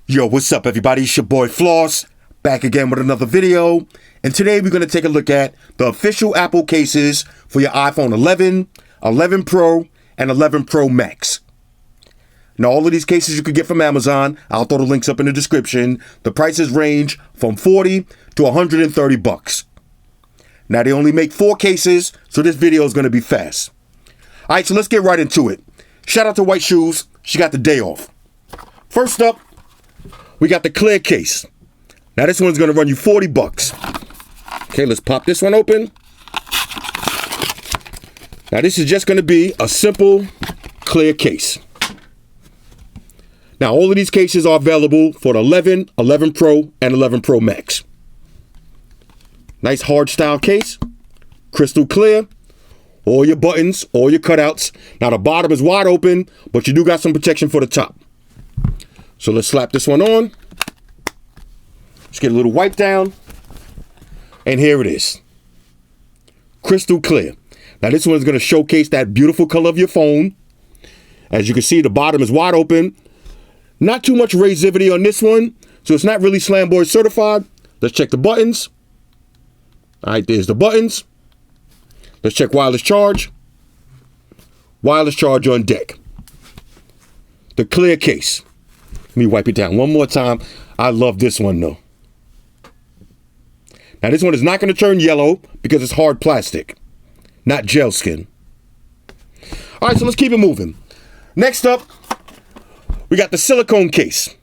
Yo, what's up everybody? It's your boy Floss, back again with another video. And today we're going to take a look at the official Apple cases for your iPhone 11, 11 Pro, and 11 Pro Max. Now all of these cases you could get from Amazon. I'll throw the links up in the description. The prices range from $40 to $130. Now they only make 4 cases, so this video is going to be fast. Alright, so let's get right into it. Shout out to White Shoes, she got the day off. First up, we got the clear case. Now this one's gonna run you $40. Okay, let's pop this one open. Now this is just gonna be a simple clear case. Now all of these cases are available for the 11, 11 Pro, and 11 Pro Max. Nice hard style case, crystal clear, all your buttons, all your cutouts. Now the bottom is wide open, but you do got some protection for the top. So let's slap this one on. Let's get a little wipe down. And here it is. Crystal clear. Now this one's going to showcase that beautiful color of your phone. As you can see, the bottom is wide open. Not too much razivity on this one, so it's not really Slam Boy certified. Let's check the buttons. All right, there's the buttons. Let's check wireless charge. Wireless charge on deck. The clear case. Let me wipe it down one more time. I love this one though. Now this one is not going to turn yellow because it's hard plastic, not gel skin. All right, so let's keep it moving. Next up, we got the silicone case.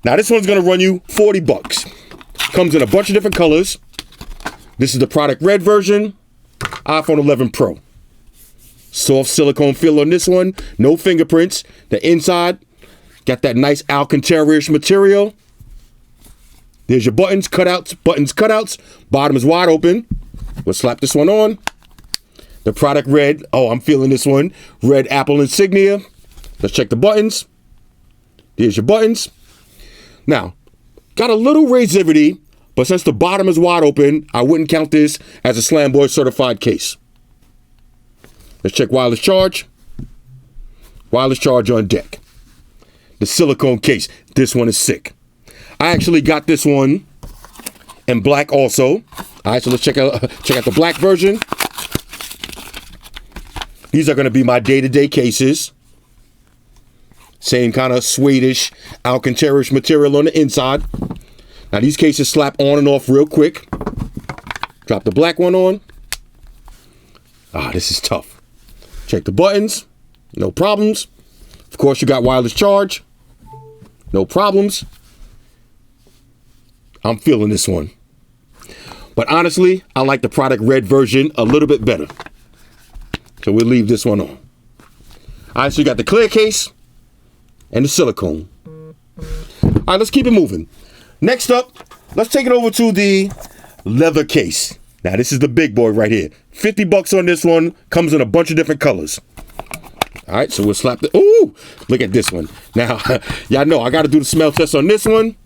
Now this one's going to run you $40. Comes in a bunch of different colors. This is the product red version, iPhone 11 Pro. Soft silicone feel on this one, no fingerprints. The inside got that nice Alcantara-ish material. There's your buttons, cutouts. Bottom is wide open. We'll slap this one on. The product red. Oh, I'm feeling this one. Red Apple insignia. Let's check the buttons. There's your buttons. Now, got a little razivity, but since the bottom is wide open, I wouldn't count this as a Slam Boy certified case. Let's check wireless charge. Wireless charge on deck. The silicone case. This one is sick. I actually got this one in black also. All right, so let's check out the black version. These are going to be my day-to-day cases. Same kind of suede-ish, Alcantara-ish material on the inside. Now these cases slap on and off real quick. Drop the black one on. Ah, this is tough. Check the buttons. No problems. Of course, you got wireless charge. No problems. I'm feeling this one. But honestly, I like the product red version a little bit better. So we'll leave this one on. All right, so you got the clear case and the silicone. All right, let's keep it moving. Next up, let's take it over to the leather case. Now, this is the big boy right here. $50 on this one. Comes in a bunch of different colors. All right, so we'll slap the... Ooh, look at this one. Now, y'all know I got to do the smell test on this one.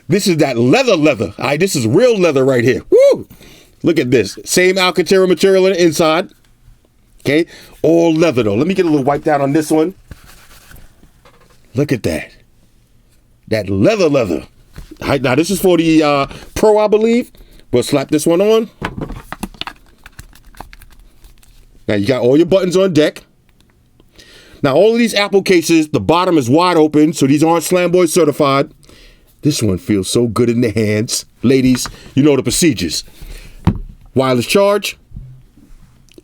This is that leather. All right, this is real leather right here. Woo! Look at this. Same Alcantara material on the inside. Okay, all leather though. Let me get a little wipe down on this one. Look at that. That leather. All right, now this is for the Pro, I believe. We'll slap this one on. Now you got all your buttons on deck. Now all of these Apple cases, the bottom is wide open, so these aren't Slam Boy certified. This one feels so good in the hands. Ladies, you know the procedures. Wireless charge.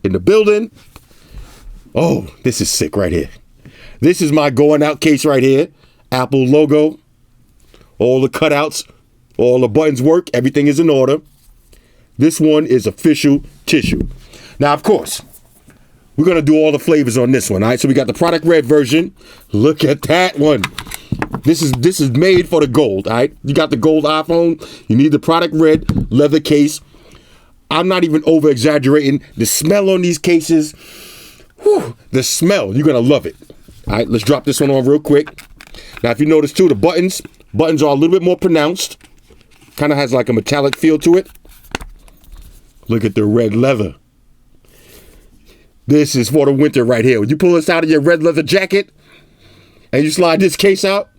In the building. Oh, this is sick right here. This is my going out case right here. Apple logo. All the cutouts. All the buttons work. Everything is in order. This one is official tissue. Now, of course, we're going to do all the flavors on this one. All right, so we got the product red version. Look at that one. This is made for the gold. All right, you got the gold iPhone. You need the product red leather case. I'm not even over exaggerating. The smell on these cases, whew, the smell, you're going to love it. All right, let's drop this one on real quick. Now, if you notice too, the buttons are a little bit more pronounced. Kind of has like a metallic feel to it. Look at the red leather. This is for the winter right here. When you pull this out of your red leather jacket, and you slide this case out,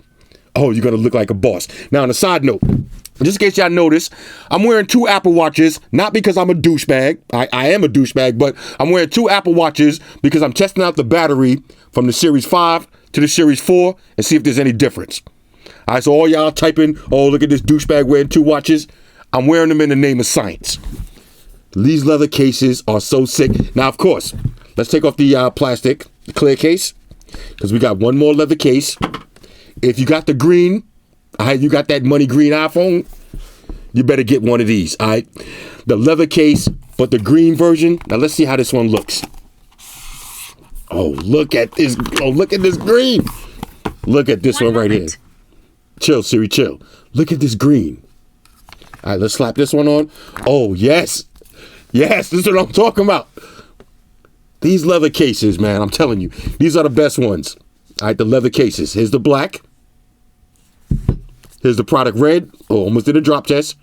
oh, you're going to look like a boss. Now, on a side note, just in case y'all notice, I'm wearing 2 Apple Watches, not because I'm a douchebag. I am a douchebag, but I'm wearing 2 Apple Watches because I'm testing out the battery from the Series 5 to the Series 4 and see if there's any difference. All right, so all y'all typing, oh, look at this douchebag wearing 2 watches. I'm wearing them in the name of science. These leather cases are so sick. Now, of course, let's take off the plastic, the clear case, because we got one more leather case. If you got the green, you got that money green iPhone, you better get one of these, all right? The leather case, but the green version. Now, let's see how this one looks. Oh, look at this. Oh, look at this green. Look at this one right here. Chill, Siri, chill. Look at this green. All right, let's slap this one on. Oh, yes. Yes, this is what I'm talking about. These leather cases, man, I'm telling you, these are the best ones. All right, the leather cases. Here's the black. Here's the product red. Oh, almost did a drop test.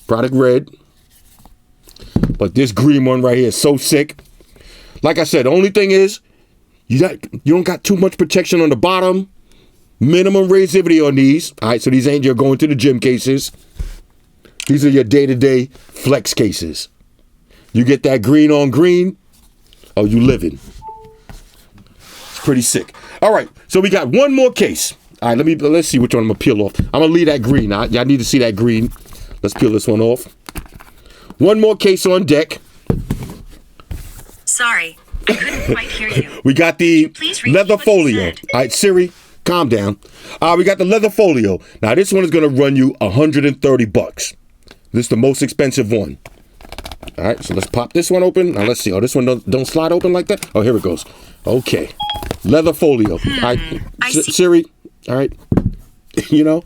Product red. But this green one right here is so sick. Like I said, the only thing is, you don't got too much protection on the bottom. Minimum resistivity on these. All right, so these ain't your going to the gym cases. These are your day-to-day flex cases. You get that green on green, oh, you living. It's pretty sick. All right, so we got one more case. All right, let's see which one I'm gonna peel off. I'm gonna leave that green. Y'all need to see that green. Let's peel this one off. One more case on deck. Sorry, I couldn't quite hear you. We got the leather folio. All right, Siri, calm down. We got the leather folio. Now this one is gonna run you $130. This is the most expensive one. All right, so let's pop this one open. Now let's see. Oh, this one don't slide open like that. Oh, here it goes. Okay, leather folio. All right, Siri. All right, you know. All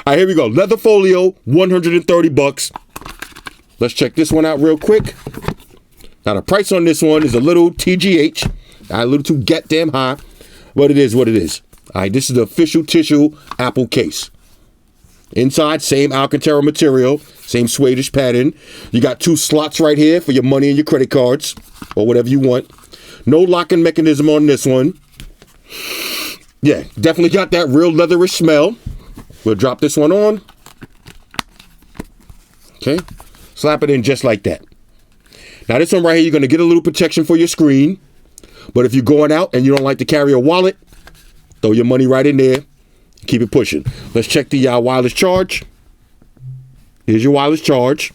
right, here we go. Leather folio, $130. Let's check this one out real quick. Now the price on this one is a little TGH, a little too goddamn high, but it is what it is. All right, this is the official tissue Apple case. Inside, same Alcantara material, same Swedish pattern. You got 2 slots right here for your money and your credit cards, or whatever you want. No locking mechanism on this one. Yeah, definitely got that real leatherish smell. We'll drop this one on. Okay, slap it in just like that. Now this one right here, you're gonna get a little protection for your screen. But if you're going out and you don't like to carry a wallet, throw your money right in there. Keep it pushing. Let's check the wireless charge. Here's your wireless charge.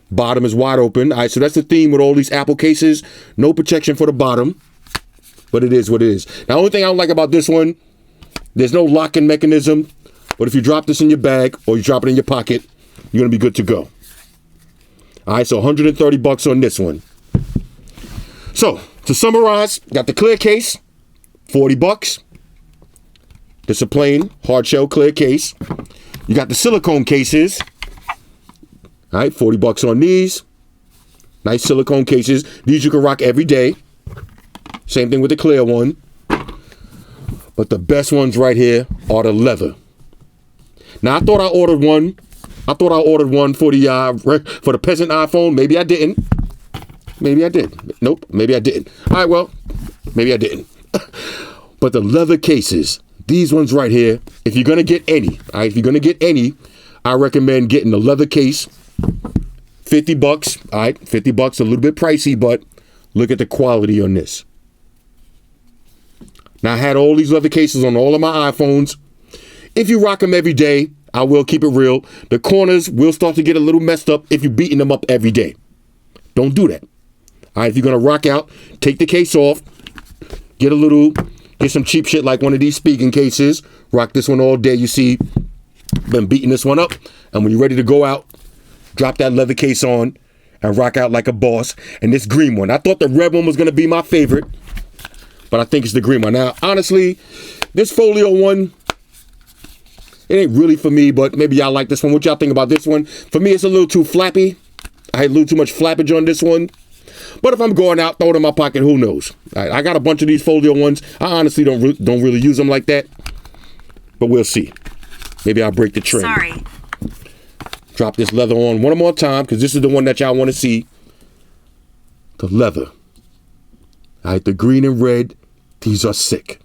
Bottom is wide open. All right, so that's the theme with all these Apple cases. No protection for the bottom, but it is what it is. Now, the only thing I don't like about this one, there's no locking mechanism. But if you drop this in your bag or you drop it in your pocket, you're gonna be good to go. All right, so $130 on this one. So to summarize, got the clear case, $40. It's a plain hard shell clear case. You got the silicone cases. All right, $40 on these. Nice silicone cases. These you can rock every day. Same thing with the clear one. But the best ones right here are the leather. Now I thought I ordered one for the peasant iPhone. Maybe I didn't. Maybe I did. Nope, maybe I didn't. All right, well, maybe I didn't. But the leather cases, these ones right here, if you're going to get any, all right, if you're going to get any, I recommend getting the leather case, $50, all right, $50, a little bit pricey, but look at the quality on this. Now, I had all these leather cases on all of my iPhones. If you rock them every day, I will keep it real. The corners will start to get a little messed up if you're beating them up every day. Don't do that. All right, if you're going to rock out, take the case off, get some cheap shit like one of these speaking cases, rock this one all day. You see, been beating this one up. And when you're ready to go out, drop that leather case on and rock out like a boss. And this green one, I thought the red one was going to be my favorite, but I think it's the green one. Now, honestly, this folio one, it ain't really for me, but maybe y'all like this one. What y'all think about this one? For me, it's a little too flappy. I had a little too much flappage on this one. But if I'm going out, throw it in my pocket, who knows? I got a bunch of these folio ones. I honestly don't really use them like that. But we'll see. Maybe I'll break the trend. Sorry. Drop this leather on one more time, because this is the one that y'all want to see. The leather. All right, the green and red, these are sick.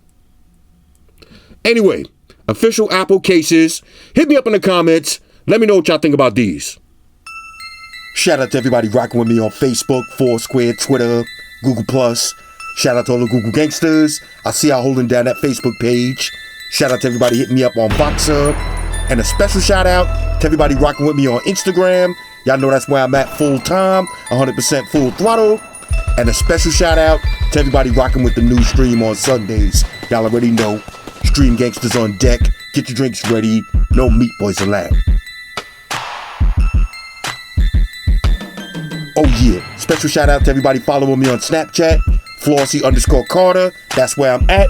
Anyway, official Apple cases. Hit me up in the comments. Let me know what y'all think about these. Shout out to everybody rocking with me on Facebook, Foursquare, Twitter, Google+. Shout out to all the Google gangsters. I see y'all holding down that Facebook page. Shout out to everybody hitting me up on Boxer. And a special shout out to everybody rocking with me on Instagram. Y'all know that's where I'm at full time, 100% full throttle. And a special shout out to everybody rocking with the new stream on Sundays. Y'all already know. Stream gangsters on deck. Get your drinks ready. No meat boys allowed. Oh yeah. Special shout out to everybody following me on Snapchat. Flossy_Carter. That's where I'm at.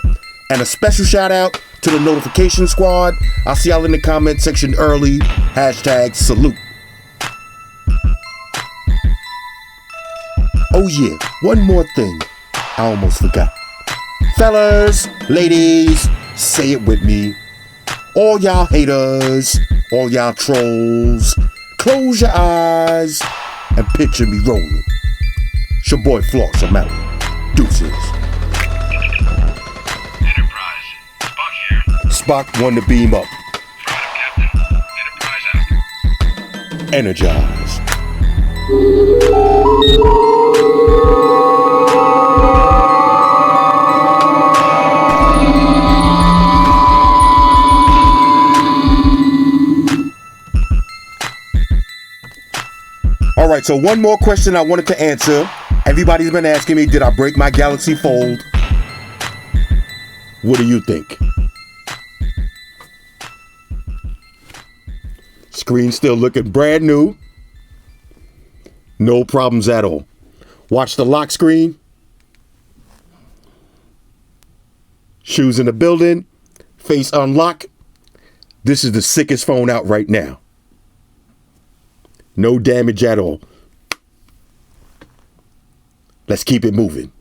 And a special shout out to the notification squad. I'll see y'all in the comment section early. #salute. Oh yeah, one more thing. I almost forgot. Fellas, ladies, say it with me. All y'all haters, all y'all trolls, close your eyes and picture me rolling. It's your boy Floss, I'm out. Deuces. Enterprise. Spock here. Spock won the beam up. Affirmative, Captain. Enterprise out. Energize. All right, so one more question I wanted to answer. Everybody's been asking me, did I break my Galaxy Fold? What do you think? Screen still looking brand new. No problems at all. Watch the lock screen. Shoes in the building. Face unlock. This is the sickest phone out right now. No damage at all. Let's keep it moving.